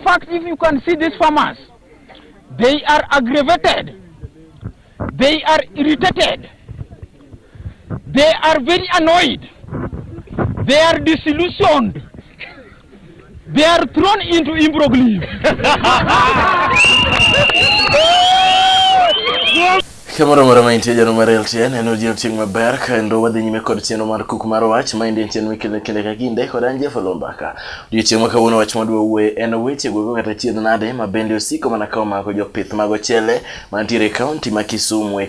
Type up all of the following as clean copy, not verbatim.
fact, if you can see these farmers, they are aggravated, they are irritated, they are very annoyed, they are disillusioned, they are thrown into imbroglio. Kamoro moro maintie jano marel tien eno jio ting maber kendo wadhi nyime kod chenro mar Kuku mar wach maindi chenro mikele kende ka kinde kod anje folo Mbaka. Odiochieng' ma kawuono wach madwa wuoye en weche gogo kata chiedh nade ma bende osiko mana kao mako jopith mag ochele mantiere kaunti ma Kisumu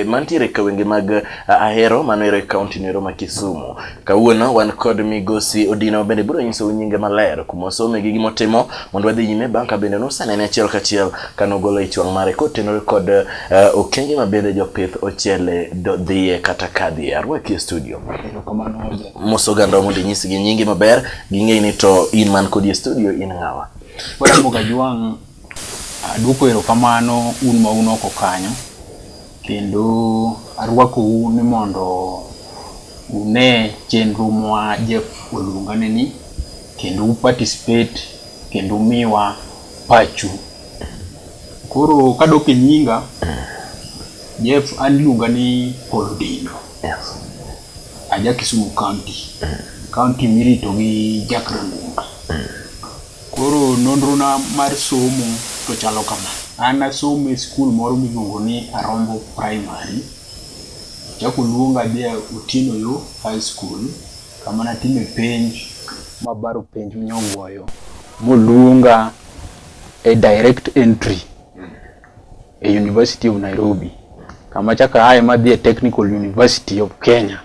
mantiere kawenge mag Ahero manero e kaunti nero ma Kisumu. Kawuono wan kod migosi Odino bende biro nyiso nyinge maler kumosome gi gimotimo mondo wadhi nyime Mbaka bende nosanene achiel kachiel kanogolo ichwang' mare kotenore kod okenge mabende jopith ochele dhiye kata kadhi arwaki studio. Mosoganda mondo nyisi gi nyingi maber ging'e ni to in man kod studio in ng'awa. Wala Mboka Juang aduoko erokamano un ma unoko kanyo kendo arwako ni mondo une chenro mwa Jeff oluongane ni kendo participate kendo miwa pachu. Koro kadok e nyinga Jeff anluonga ni Oloo. Yes. Aja Kisumu County. County mirito gi Jakrandunga. Koro nonro na mar somo to chalo kama. An asomo e skul moro miluongo ni Arombo Primary. Chako luonga dia Utino Yo High School. Kama natime penj mabaro penj nyongwoyo. Moluonga a direct entry a University of Nairobi. Kama chaka haya madhi Technical University of Kenya.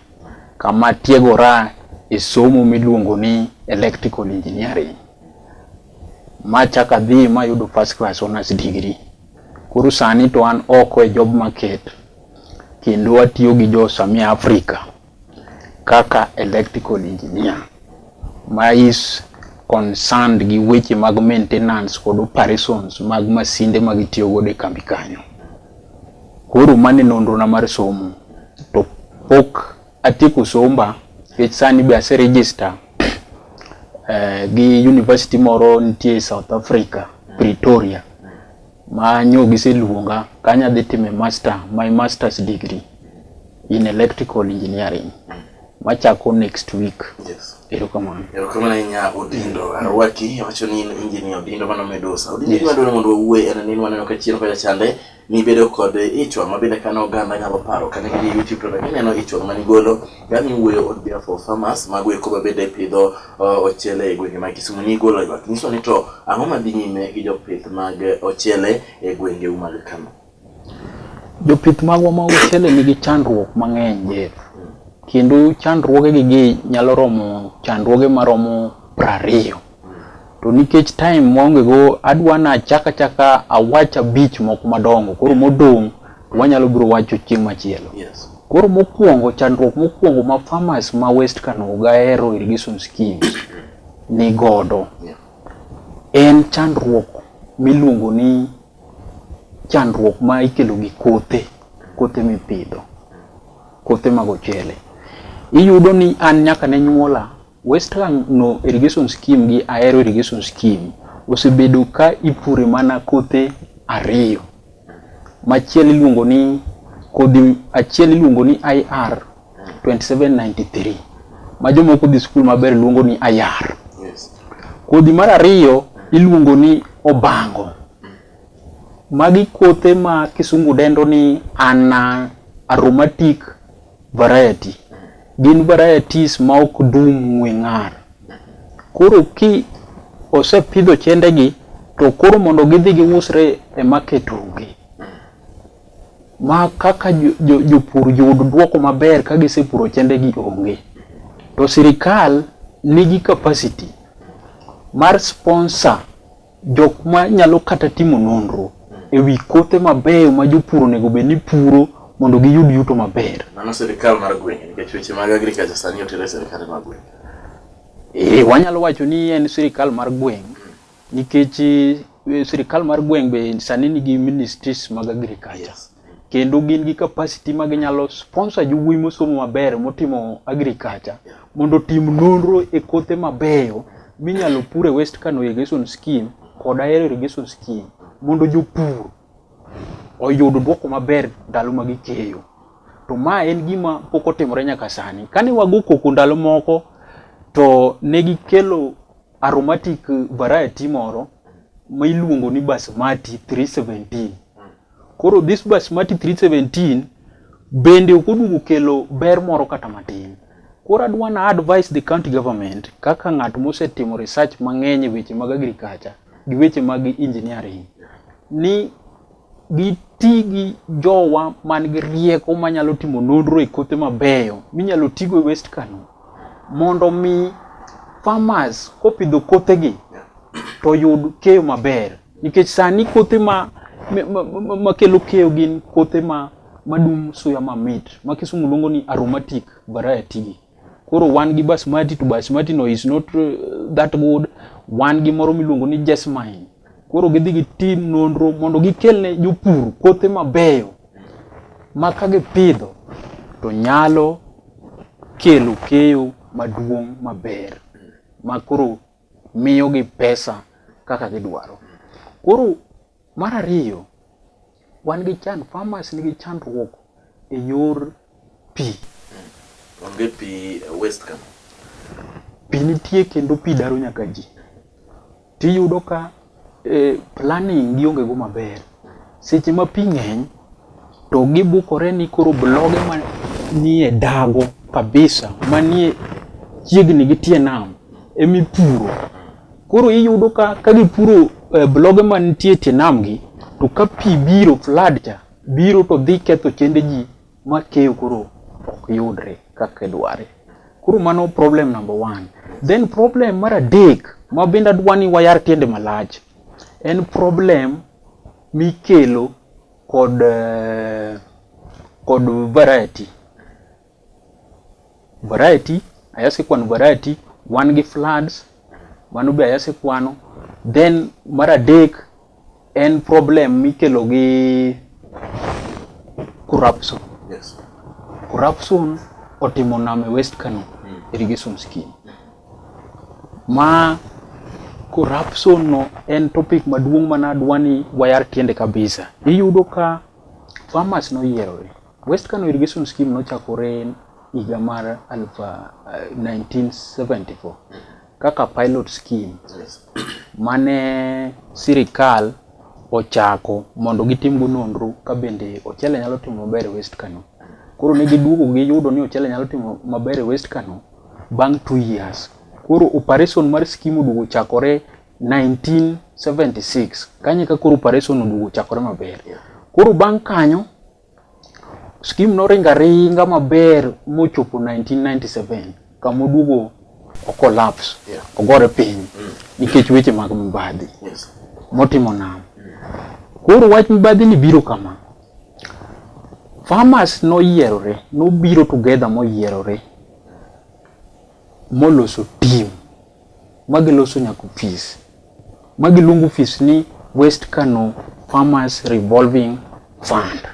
Kama tiegora e somo miluongo ni Electrical Engineering. Ma chaka dhi mayudo first class honors degree. Koro sani to an oko e job market. Kendo atiyo gi jo Samia Africa kaka electrical engineer. Ma is concerned gi weche mag maintenance kod operations mag masinde mag itiyo godo e kambi kanyo. Koro mane nonro na mar somo to pok atieko somba e sani be ase register gi university moro nitie South Africa, Pretoria. Ma nyogi se luonga kanya dhi time my master's degree in electrical engineering. Machako next week. Yes. Erokamano. Erokamano nya Odindo arwaki wacho ni engineer Odindo mano medosa. Odindo madwaro mondo wuoye en nini waneno ka chiero ka chande ni bedo kod ichwang' mabende kano oganda nyalo paro kana gi YouTube to neno ichwang' mani golo yani wuoyo on behalf of farmers magwe ko bende pidho ochele e gwenge mag Kisumu ni golo ywak. Nyiso ni to ang'o madhi nyime gi jopith mag ochele e gwenge mag kama. Jopith magwa mag ochele nigi chandruok mang'eny Jeff. Kendo chandruoge gi nyalo romo chandruoge maromo 20. To nikech time monge go adwana chaka awacha beach moko madongo. Koro modong wanyalo biro wacho chieng' machielo. Yes. Koro mokwongo chandruok mokwongo ma farmers ma West Kano Ahero irrigation schemes ni godo. Yeah. En chandruok miluongo ni chandruok ma ikelo gi kothe mipidho. Kothe mag ochele. Iyudo ni an nyaka ne nyuola Western no irrigation scheme gi Ahero irrigation scheme osebedo ka ipure mana kothe 2. Machiel iluongo ni kodhi achiel iluongo ni IR 2793. Ma jomoko dhi skul maber luongo ni IR. Yes. Kodhi mar 2 iluongo ni Obango. Magi kothe ma kisungu dendo ni aromatic variety. Gin varieties ma ok dum ng'ar. Koro ki osepidho chendegi to koro mondo gidhi giusre e market onge. Ma kaka jopur yud duoko maber ka gisepuro chendegi onge. To sirikal nigi capacity mar sponsor jok ma nyalo kata timo nonro e wi kothe mabeyo ma jopur onego bed ni puro mondo giyud yuto maber. Mano sirikal mar gweng' nikech weche mag agriculture sani otere sirikal mar gweng'. Wanyalo wacho ni en sirikal mar gweng' nikech sirikal mar gweng' be sani nigi ministries mag agriculture. Yes. Kendo gin gi capacity mag nyalo sponsor jowuoyi mosomo maber motimo agriculture mondo tim nonro e kothe mabeyo minyalo pure West Kano irrigation scheme koda irrigation scheme mondo jopur oyud dwoko maber ndalo ma gikeyo. To ma en gima pok otimore nyaka sani. Kane wago koko ndalo moko to ne gikelo aromatic variety moro ma iluongo ni basmati 317. Koro this basmati 317 bende ok oduogo kelo ber moro kata matin. Koro adwana advise the county government kaka ng'at mosetimo research mang'eny e weche mag agriculture gi weche mag engineering ni giti gi jowa man gi rieko manyalo timo nonro e kothe mabeyo minyalo tigo e West Kano mondo mi farmers kopidho kothegi to yud keyo maber. Nikech sani kothe ma kelo keyo gin kothe madum suya mamit ma Kisumu luongo ni aromatic variety. Koro wan gi basmati to basmati no is not that good. Wan gi moro miluongo ni jasmine. Koro gidhi gitim nonro mondo gikelne jopur kothe mabeyo ma ka gipidho to nyalo kelo keyo maduong' maber ma koro miyo gi pesa kaka gidwaro. Koro mar ariyo, wan gi farmers nigi chandruok e yor pi. Onge pi West Kano. Pi nitie kendo pi daro nyaka ji. Tiyudo ka planning gionge go maber. Seche ma pi ng'eny to gibukore ni koro bloge ma nie dago kabisa manie chiegni gi tie nam emipuro. Koro iyudo ka gipuro bloge man nitie tie nam gi to ka pi biro flood cha biro to dhi ketho chende ji ma keyo koro ok yudre kaka dware. Koro mano problem number 1. Then problem mar adek ma bende adwani wayar tiende malach en problem mikelo kod variety. Variety, ayase kwano variety, wan gi floods, mano be ayase kwano. Then mar adek en problem mikelo gi corruption. Yes. Corruption otimo nam e West Kano irrigation scheme. Ma corruption no en topic maduong' mana adwani wayar tiende kabisa. Iyudo ka farmers no yierore. West Kano irrigation scheme no chakore higa mar 1974 kaka pilot scheme. Yes. Mane sirikal ochako mondo gitim nonro ka bende ochele nyalo timo maber e West Kano. Koro ne giduogo giyudo ni ochele nyalo timo maber e West Kano bang' 2 years. Koro operation mar scheme oduogo chakore 1976. Kanye ka koro operation oduogo chakore maber. Koro bang' kanyo scheme no ringa maber mochopo 1997 kama oduogo o collapse. Ogore piny nikech weche mag mibadhi motimo nam. Koro wach mibadhi ni biro kama. Farmers no biro together moyierore moloso team magiloso nyaka office magiluongo office ni West Kano Farmers Revolving Fund.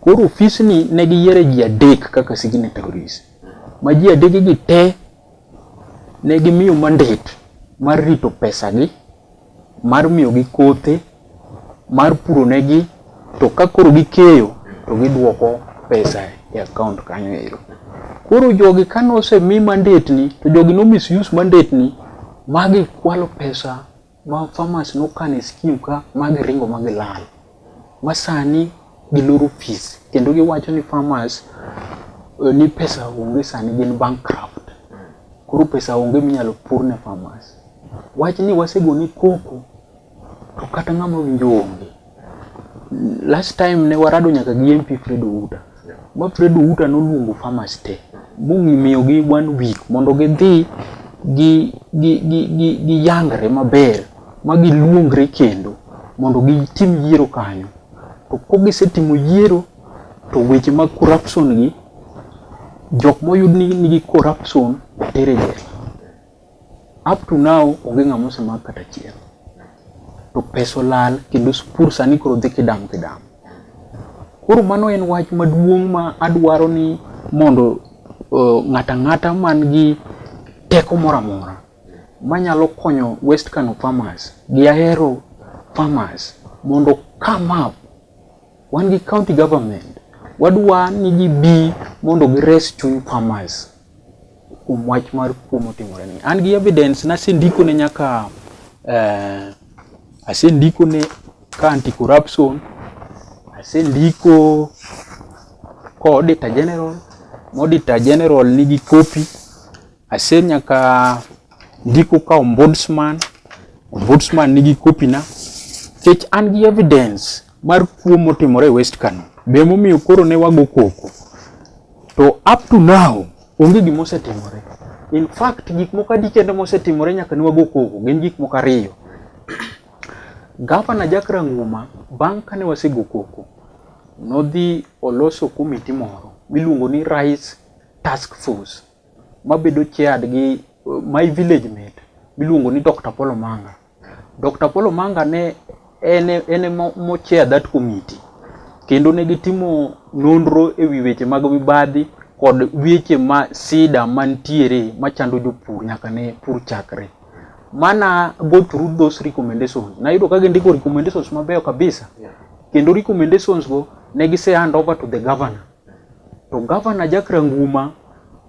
Koro office ni ne giyiere ji adek kaka signatories. Ma ji adek gi te ne gimiyo mandate mar rito pesa gi, mar miyo gi kothe, mar puro negi, to ka koro gikeyo to giduoko pesa e account kanyo ero. Koro jogi kano osemi mandate ni to jogi no misuse mandate ni magi kwalo pesa ma farmers no kane scheme ka magi ringo magi lal. Masani giloro fees kendo giwacho ni farmers ni pesa onge sani gin bankrupt. Koro pesa onge minyalo pur ne farmers. Wach ni wasego ni koko to kata ng'ama winjo onge. Last time ne warado nyaka gi MP Fred Outa. Ma Fred Outa no luongo farmers te. Miyo gi 1 week mondo gidhi gi yangre maber ma giluongre kendo mondo gitim yiero kanyo. To kogisetimo yiero to weche mag corruption gi jok moyud nigi corruption tere jela. Up to now onge ng'ama osemak kata achiel. To pesa lal kendo pur sani koro dhi kidam. Koro mano en wach maduong' ma adwaro ni mondo ng'ata man gi teko moro amora manyalo konyo West Kano farmers gi ahero farmers mondo come up. Wan gi county government wadwa ni gibi mondo gires chuny farmers kuom wach mar kuom otimore ni. An gi evidence na sindiko ne nyaka asendiko ne ka anti corruption, asendiko ko auditor general nigi copy, nyaka ndiko ka ombudsman nigi copy na. Kech an gi evidence mar kuom otimore West Kano. Be momiyo koro ne wago koko. To up to now onge gima osetimore. In fact gik moko adi kende mosetimore nyaka ne wago koko gin gik moko ariyo. Gavana Jack Ranguma bang' kane wasego koko nodhi oloso komiti moro miluongo ni Rice Task Force mabedo chaired gi my village mate miluongo ni Dr. Polo Manga. Dr. Polo Manga ne ene mo chair that committee. Kendo ne gitimo nonro ewi weche mag mibadhi kod weche ma sida mantiere machando jopur nyaka ne pur chakre. Mana go through those recommendations. Na yudo ka gindiko recommendations mabeyo kabisa. Kendo recommendations go ne gise hand over to the governor. To Governor Jack Ranguma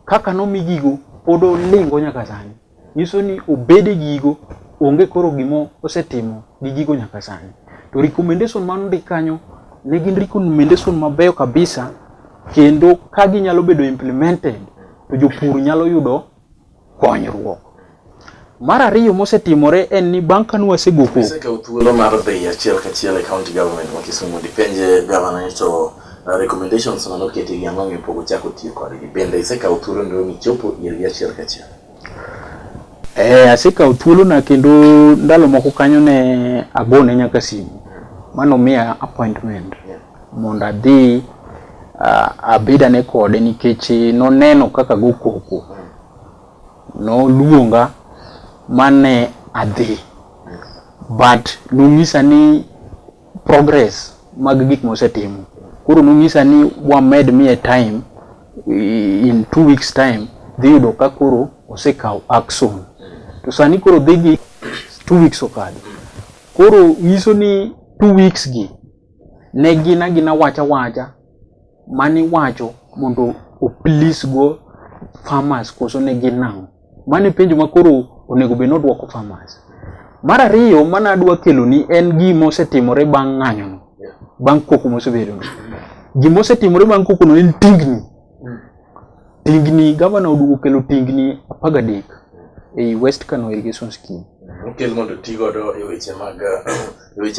kaka nomi gigo podo lingo nyaka sani. Nyiso ni obede gigo onge koro gimo osetimo gi gigo nyaka sani. To recommendation mano di kanyo ne gin recommendation mabeyo kabisa kendo ka ginyalo bedo implemented to jopur nyalo yudo konyruok. Mar ariyo mosetimore en ni bang' kane wasego koko. Seka uthuolo mar dhi achiel kachiel e county government ma Kisumu dipenje governor to recommendations manoketi gi ang'o mipogo chako tiyo kodgi. Bende seka uthuolo ndio michopo irgi achiel kachiel. Aseka uthuolo na kendo ndalo moko kanyo ne agone nyaka simu. Mano miya appointment. Mondo adhi abedane kode nikech noneno kaka go koko. No luonga mane adhi. But nungisa ni progress mag gik mosetimo. Koro nungisa ni wamed me a time in 2 weeks time dhi yudo ka koro osekaw action. To sani koro dhi 2 weeks okadho. Koro nyiso ni 2 weeks gi ne gina wacha mani wacho mondo o please go farmers koso ne ginang. Mani penjo makoro onego be nodwoko farmers. Mar ariyo mana adwa kelo ni en gima osetimore bang' ng'anyo no. Bang' koko mosebedo no. Gima osetimore bang' koko no en tingni. Tingni governor odugo kelo tingni 13 e West Kano irrigation scheme. Mokel mondo tigodo e weche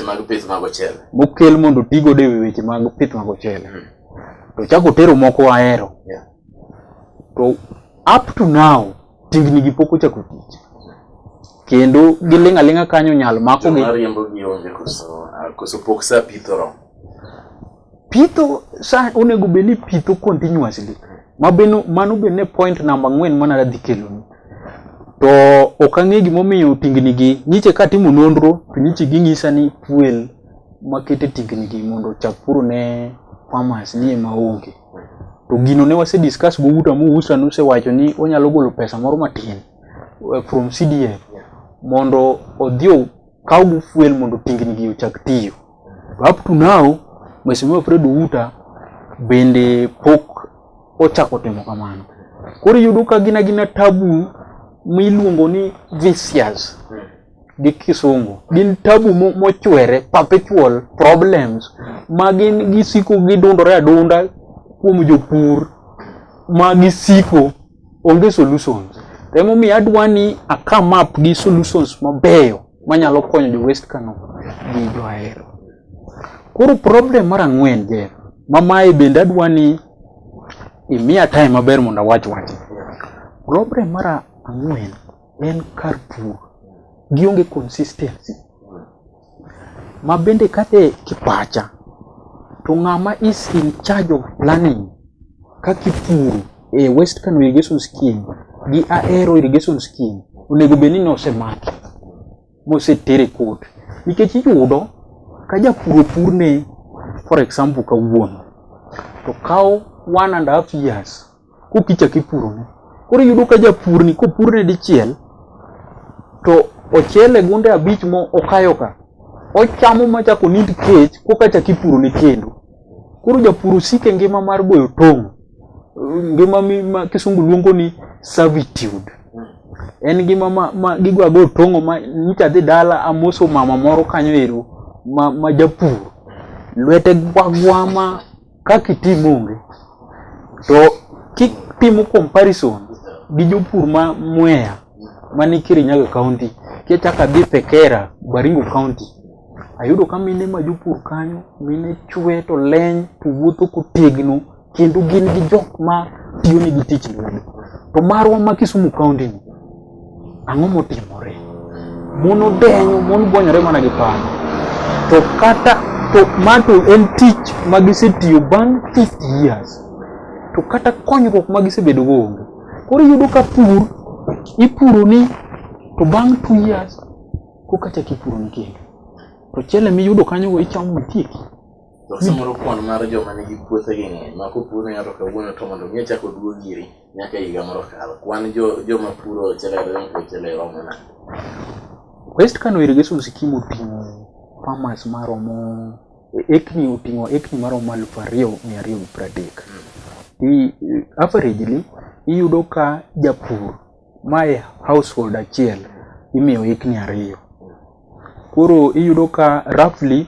mag pith mag ochele. Mokel mondo tigodo e weche mag pith mag ochele. To chako tero moko ahero. To up to now tingni gi poko chako tich. Kendo gilinga kanyo nyal mako gi. Mariembo gi onge koso pok sa pitho. Pitho sa onego beni pitho continuously. Mano bene point number 4 mana dhi kelo. To okang'e gimomiyo tingni gi nyiche ka timo nonro to nyiche ging'isa ni fuel makete tingni gi mondo chak puro ne farmers ni maonge. To gino ne wase discuss go uta mu usa no se wacho ni onyalo golo pesa moro matin from CDF mondo odhio kaw fuel mondo tingni gi ochak tiyo. Up to now Mheshimiwa Fred Uta bende pok ochako timo kamano. Koro yudo ka gina tabu miluongo ni vicious gi kisungu. Gin tabu mochwere perpetual problems magin gisiko gidondore adonda kuom jopur magisiko onge solutions. Temo mi adwani come up gi solutions mabeyo manyalo konyo jo West Kano gi jo ahero. Koro problem mar 4 je mamae bende adwani imiya time maber mondo awach. Problem mar 4 en kar pur gionge consistency. Ma bende kate kipacha to ng'ama is in charge of planning kaki puru e West Kano irrigation scheme gi Ahero irrigation scheme onego beni no semaki mose tere court. Nikech iyudo ka japur ne for example kawuono to kaw 1.5 years kukicha kipuro ne. Koro yudo ka japur ni kopur ne dichiel to ochele gunde abich mo okayo ka ochamo machako nind kech koka chaki puro ni kendo. Koro japuro sike ngima mar goyo tong', ngima ma kisungu luongo ni servitude. En gima ma gigwa go tong'o ma nyicha dhi dala amoso mama moro kanyo ero ma japur lwete gwagwama kaka itimonge. To kitimo comparison gi jopur ma Mwea mani Kirinyaga County, kichaka dhi Pekera, Baringo County, ayudo ka mine ma jopur kanyo, mine chwe to leny to wuotho kotegno kendo gin gi jok ma tiyo nigi tich lwedo. To marwa ma Kisumu County ni ang'o motimore? Mon odenyo, mon bonyore mana gi paro. To kata to mato en tich ma gisetiyo bang' 50 years. To kata konyruok ma gisebedo go onge. Koro yudo ka ipuro ni to bang' 2 years koka chaki puro ni kendo. To chele miyudo kanyo go ichamo mitieki. To samoro kwan mar joma nigi puothe gi ng'eny ma kopuro ng'ato kawuono to mondo mi chako duogo giri nyaka higa moro kalo. Kwan joma puro chele romo na. West Kano Irrigation Scheme oting'o farmers maromo oting'o ekni maromo 2,230. Averagely iyudo ka japur mae household achiel imiyo ekni 2. Koro iyudo ka roughly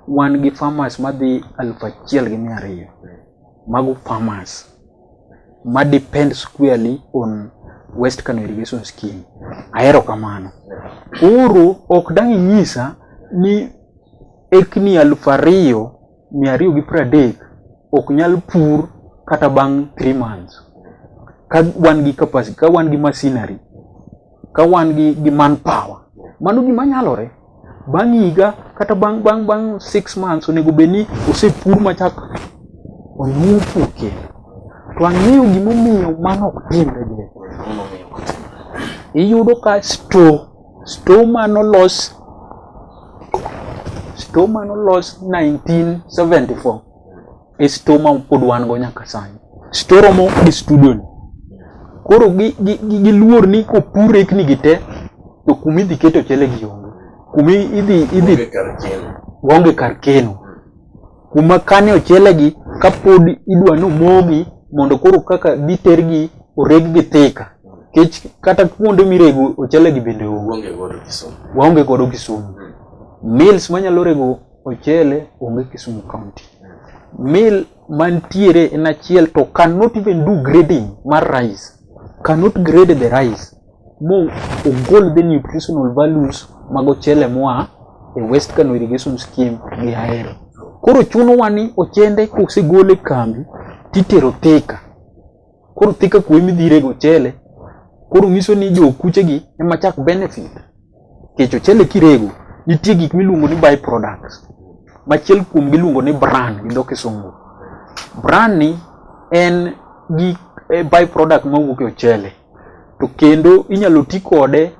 wan gi farmers madhi 1,200 mago farmers ma depend squarely on West Kano Irrigation Scheme. Ahero kamano. Koro ok dang' inyisa ni ekni 2,230 ok nyal pur kata bang' 3 months. Ka wan gi capacity, ka wan gi machinery, ka wan gi manpower, mano gima nyalore. Bang' higa kata bang' 6 months onego bedni osepur machak onyuo pur kendo. To ang'eyo gimomiyo mano ok timre je. Iyudo ka store manolos 1974 e store ma pod wan go nyaka sani. Store romo gi studio ni. Koro giluor ni kopur ekni gite to kumidhi keto chele gi onge. Kumi idhi onge kar keno. Kuma kane ochele gi kapod idwa no mogi mondo koro kaka ditergi oreg gi thika. Kech kata kuonde mirego ochele gi bende waonge godo Kisumu. Mills manyalo rego ochele onge Kisumu County. Mill mantiere en achiel to cannot even do grading mar rice. Cannot grade the rice. Mo ogol the nutritional values mago chele moa e West Kano Irrigation Scheme gi ahero. Koro chuno wani ochende kosegole kambi titero thika. Koro thika kuemi dhirego chele. Koro nyiso ni jo kuche gi ema chak benefit. Kecho chele kirego nitie gik miluongo ni by products. Machiel kuom giluongo ni bran gi dho Kisungu. Bran ni en gi by product mawuok e ochele. To kendo inyalo ti kode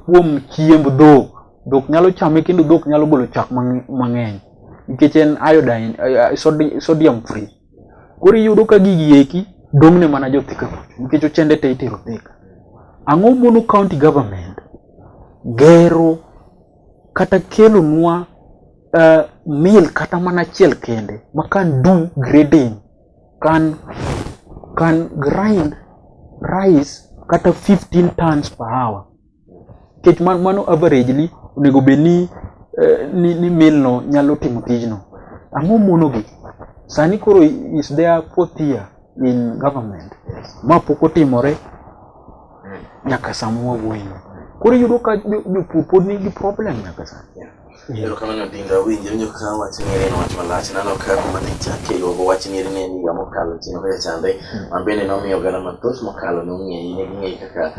kuom chiemb dhok. Dhok nyalo chame kendo dhok nyalo golo chak mang'eny. Nikech en iodine, sodium free. Koro iyudo ka gigi eki dong'ne mana jo thika kucho. Nikech ochende te itero thika. Ang'o mono county government gero kata kelo nwa mill kata mana achiel kende ma can do grading, can grind rice kata 15 tons per hour. Kech mano averagely onego bedni ni mill no nyalo timo tijno. Ang'o mono gi? Sani koro is their 4th year in government. Ma pok otimore nyaka samo wawuoyo. Koro yudo ka jopur pod nigi problem nyaka sani. Ero kama ndinga winjo nyoka wach ngere no wach malach nano ka kuma ne chake go wach ngere ne ni gamo kalo tino ka chande mabene no miyo gara matos mokalo no ng'e kaka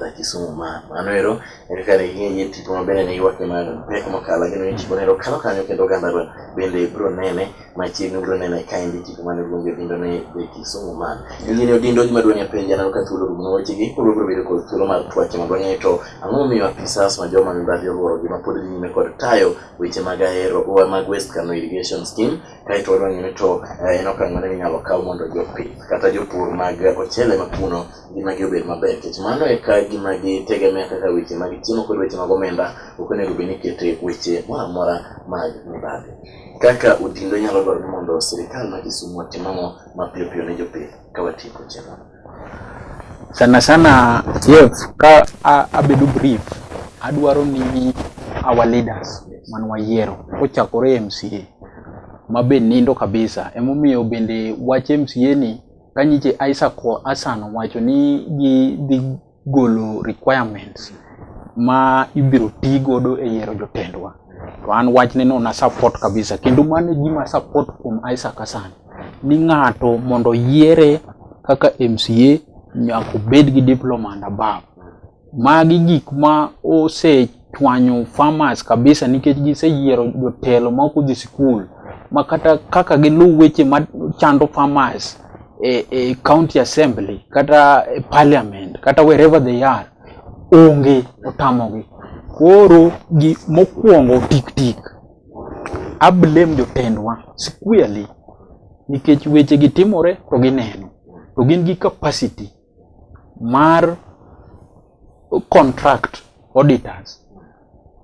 da Kisumu mano ero kaka ne ng'e tipo mabene ne wake man pek mokalo gino ni tipo ero kalo kanyo kendo ganda bende bro nene machiegni bro nene kaindi tipo mane luongo dindo ne de Kisumu man ng'e dindo gima dwani apenja nano ka thuolo rumo weche gi koro bedo kod thuolo mar twache mago ng'e to ang'o miyo apisas ma joma mibadhi oluoro gima pod nyime kod tayo weche mag ahero mag West Kano Irrigation Scheme kaito wadwani ni to en okang' mane minyalo kaw mondo jopith kata jopur mag ochele makuno gimagi obed maber kech mano eka gimagi tegemea kaka weche mag chiemo kod weche mag omenda okonego bed ni kete weche moro amora mag mibadhi. Kaka utindo nyalo dwaro ni mondo sirikal ma Kisumu otim ang'o mapiyo piyo ne jopith ka watieko chenro? Sana sana yes, ka abedo brief adwaro ni our leaders man wayiero kochakore MCA mabe nindo kabisa emomiyo bende wach MCA ni kanyiche Isaac Hassan wacho ni gi golo requirements ma ibiro tigodo e yiero jotendwa to an wach ni no na support kabisa kendo mane gima support from Isaac Hassan ni ng'ato mondo yiere kaka MCA nyako bed gi diploma and above. Magi gik ma ose chwanyo farmers kabisa nikech giseyiero jotelo ma ok odhi sikul ma kata kaka gilu weche ma chando farmers e county assembly kata parliament kata wherever they are onge otamogi. Koro gi mokwongo tik I blame jotendwa squarely nikech weche gitimore to gineno to gin gi capacity mar contract auditors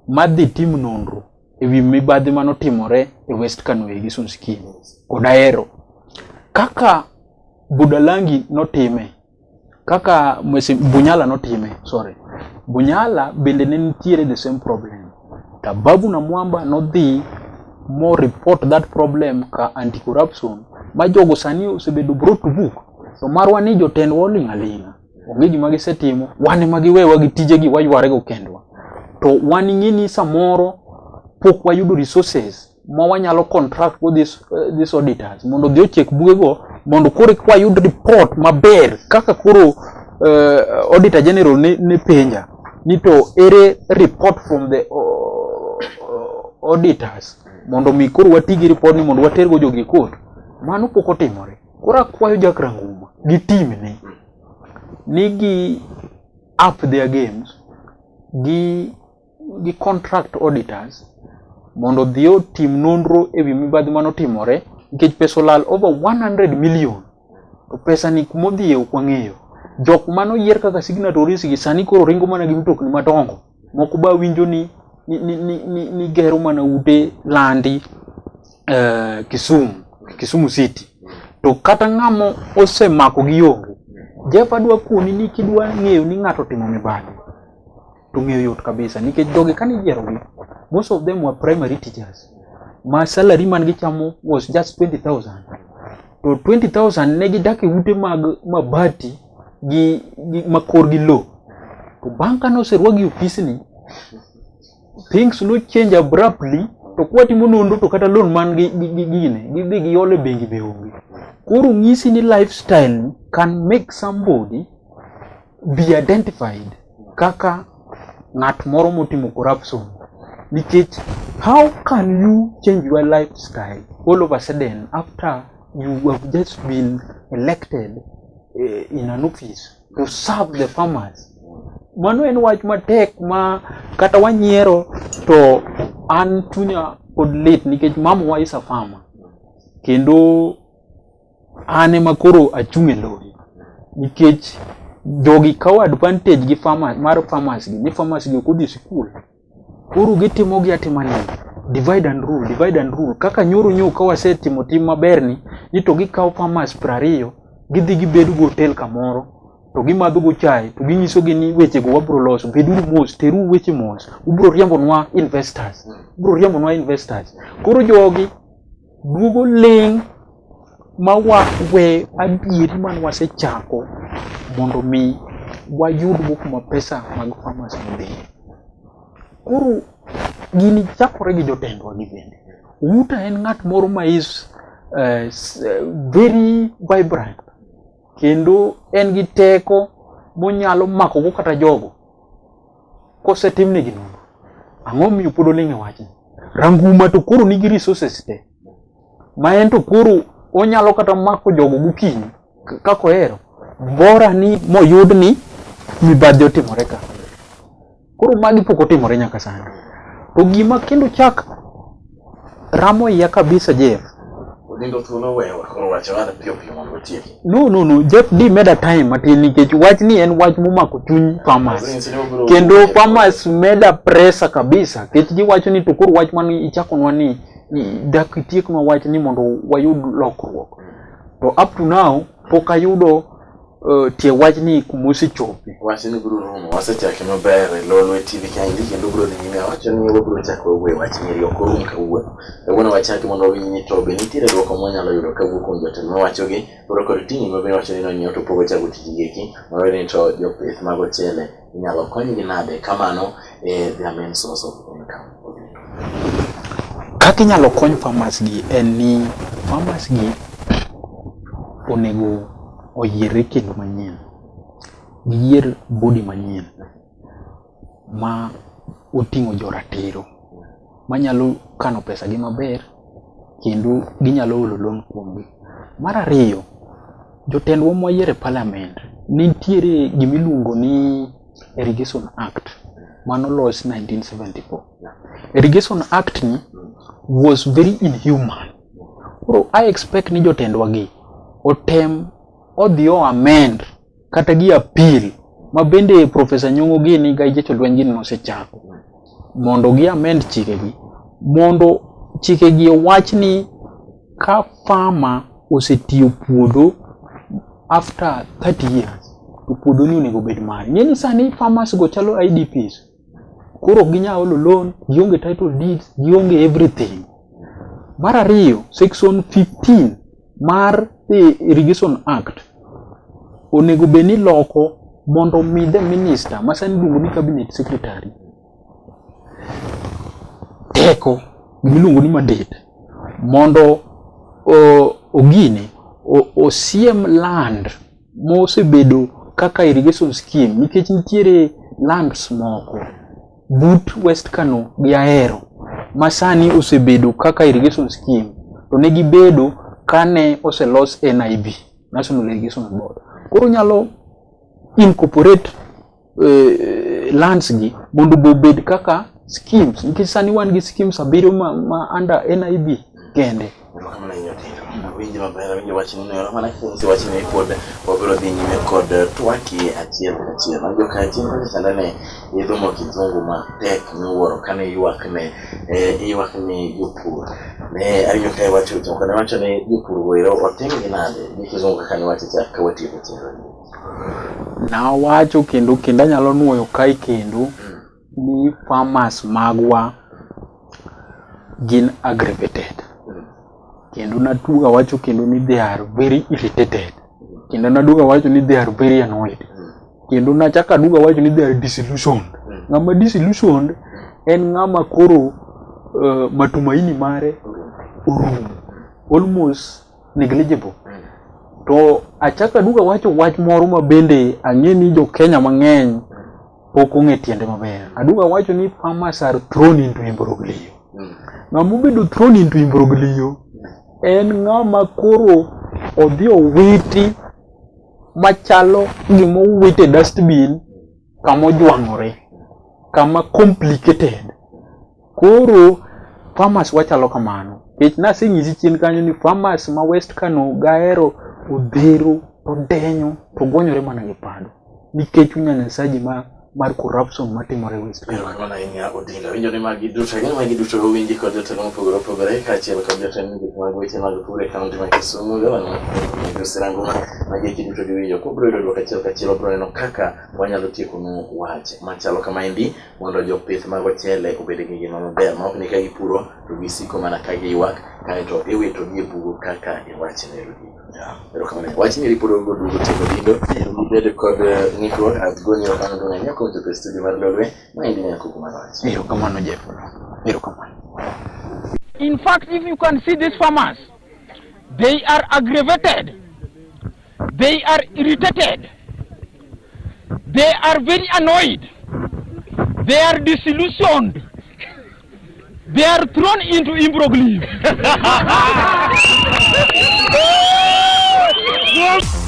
madhi tim nonro ewi mibadhi manotimore e West Kano Irrigation Scheme kod ahero kaka Budalangi notime kaka Bunyala notime Bunyala bende ne nitiere the same problem ta Babu na Mwamba nodhi mo report that problem ka anti-corruption ma jogo sani osebedo brought to book to marwa ni jotendwa olinga onge gima gisetimo wane magiwewa gi tijegi wayware go kendwa to wan ng'ini samoro pok wayudo resources ma wanyalo contract with these auditors mondo dhi check bugego mondo koro wayud report maber kaka koro auditor general ne penja ni to ere report from the auditors mondo mi koro watigi report ni mondo watergo jogi court mano pok otimore. Koro akwayo jakranguma gi team nigi up their games gi contract auditors mondo dhiyo tim nonro ewi mibadhi manotimore nikech pesa olal over 100 million to pesa ni kumodhiye okwang'eyo jok mano yier kaka signatories gi sani koro ringo mana gi mtokni madongo moko ba winjo ni gero mana ute landi Kisumu City to kata ng'amo osemako gi yonge Jeff adwa kuni ni kidwa ng'eyo ni ng'ato timo mibadhi to ng'eyo yot kabisa nikech jogi kanijierogi most of them were primary teachers ma salary man gichamo was just 20,000 to 20,000 ne gidake ute mag mabati gi makor gi low to banka no serwa gi ofisni things no change abruptly to kwatimo nonro to kata loan man gine gidhi giole bengi beonge. Koro ng'isi ni lifestyle can make somebody be identified kaka ng'at moro motimo corruption nikech how can you change your lifestyle all of a sudden after you have just been elected in an office to serve the farmers? Mano en wach matek ma kata wanyiero to an tunya pod lit nikech mama wa is a farmer kendo ane makoro achunge lori nikech jogi kawo advantage gi farmers mar farmers gi ni farmers gi kodhi school koro gitimo gi atimani divide and rule kaka nyoro nyo ka wasetimo tim maberni ni to gikawo farmers 20 gidhi gibedo go hotel kamoro to gimadho go chai to ginyiso gi ni weche go wabro loso beduru mos teru weche mos ubro riembonwa investors koro jogi duogo ling ma we adieri man wasechako mondo mi wayud kuma pesa mag farmers modhi. Koro gini chakore gi jotendwa gi bende Uta en ng'at moro ma is very vibrant kendo en gi teko monyalo mako go kata jogo kosetimne gi nonro ang'o miyo pod oling' e wachni ranguma to koro nigi resources te ma en to koro onyalo kata mako jogo gokinyi kako ohero bora ni moyud ni mibadhi otimore ka. Koro magi pok otimore nyaka sani. To gima kendo chak ramo iya kabisa Jeff. No. Jeff di meda time matin nikech wach ni en wach momako chuny farmers. Kendo farmers meda pressure kabisa. Nikech giwacho ni to koro wach mani ichakonwa ni dak tiek ma wach ni mondo wayud lokruok. To up to now pok ayudo tie wach ni kumusi chopi. Wach ni bro romo wasechake maber lolo e TV kaindi kendo bro ni nyime wacho ni bro chako we wach ni yokorum kawuono. Kawuono wachake mondo winyi to be nitiere dwoko monyalo yudo kawuok kuom jotelo wacho gi bro kod tingi mabe wacho ni nonyo to pogo chago tijigeki mabe ni to jopith mago chele inyalo konyi gi nade kamano their main source of income. Kaka inyalo kony farmers gi en ni farmers gi onego oyiere kendo manyien. Giyier body manyien ma oting'o joratiro manyalo kano pesa gi maber kendo ginyalo olo loan kuomgi. Mar ariyo, jotendwa moyiere parliament nitiere gimiluongo ni Irrigation Act manolos 1974. Irrigation Act ni was very inhuman. So I expect ni jotendwa gi otem odhio amend kata gi appeal mabende Professor Nyong'o gini ga ijecho lwenji nosechako mondo gi amend chikegi mondo chikegi wach ni ka farmer osetiyo puodho after 30 years to puodho ni onego bed mare. Ng'eni sani farmers go chalo IDPs. Koro ginyalo olo loan, gionge title deeds, gionge everything. Mar ariyo, section 15 mar the Irrigation Act onego beni loko mondo mi the minister masani luongo ni cabinet secretary teko miluongo ni mandate mondo ogine osiem land mosebedo kaka irrigation scheme nikech nitiere lands moko but West Kano gi Ahero masani osebedo kaka irrigation scheme to ne gibedo kane oselos NIB National Irrigation Board. Koro nyalo incorporate lands gi mondo bobed kaka schemes nikech sani wan gi schemes abiriyo ma under NIB kende. Winji maber winji wachni no mana kinsi wachni pod wabiro dhi nyime kod twaki achiel kachiel majo ka chieng' sanda ne idhumo kizungu ma tek miwuoro kane ywak ne jopur ne arinyo kai wacho to kane wacho ne jopur wero otim gi nade gi kizungu kane wacho cha ka watieko chenro na wacho kendo anyalo nuoyo kai kendo ni farmers magwa gin aggravated. Kendo natuga wacho kendo ni they are very irritated. Kendo naduga wacho ni they are very annoyed. Kendo nachaka duga wacho ni they are disillusioned. Ngama disillusioned en ngama koro matumaini mare orumo, almost negligible. To achaka duga wacho wach moro ma bende ang'e ni jo Kenya mang'eny pok ong'e tiende maber. Aduga wacho ni farmers are thrown into imbroglio. Ngama obedo thrown into imbroglio en ngama koro odhi owiti machalo gima owite dustbin kama ojwang'ore kama complicated. Koro farmers wachalo kamano kech naseng'isi chien kanyo ni farmers ma West Kano Gaero odhero odenyo to gonyore mana gi pado nikech unyanyasaji mar corruption matimore West Kano. Mana inga odinga winjo ni magi duto winji kod jotelo mopogore opogore kaachiel kod jotelo mag weche mag pur e kaunti ma Kisumu gavana Sirango magi duto giwinjo kobro yudo dwoko achiel bro neno kaka wanyalo tieko wach machalo kamaendi mondo jopith mag ochele obed gi ngima maber ma ok ni ka gipuro to gisiko mana ka giywak kaeto iwito gi e bugo kaka iwachne rugi. Pero kamane wachni riporo go dugo teko dindo bedo kod ng'ikruok adgonyo kando ng'anya ko to studio mar lolwe maendi ne Kuku mar wach. Ero kamano Jeff. Ero kamano. In fact, if you can see these farmers, they are aggravated, they are irritated, they are very annoyed, they are disillusioned, they are thrown into imbroglio. Yes.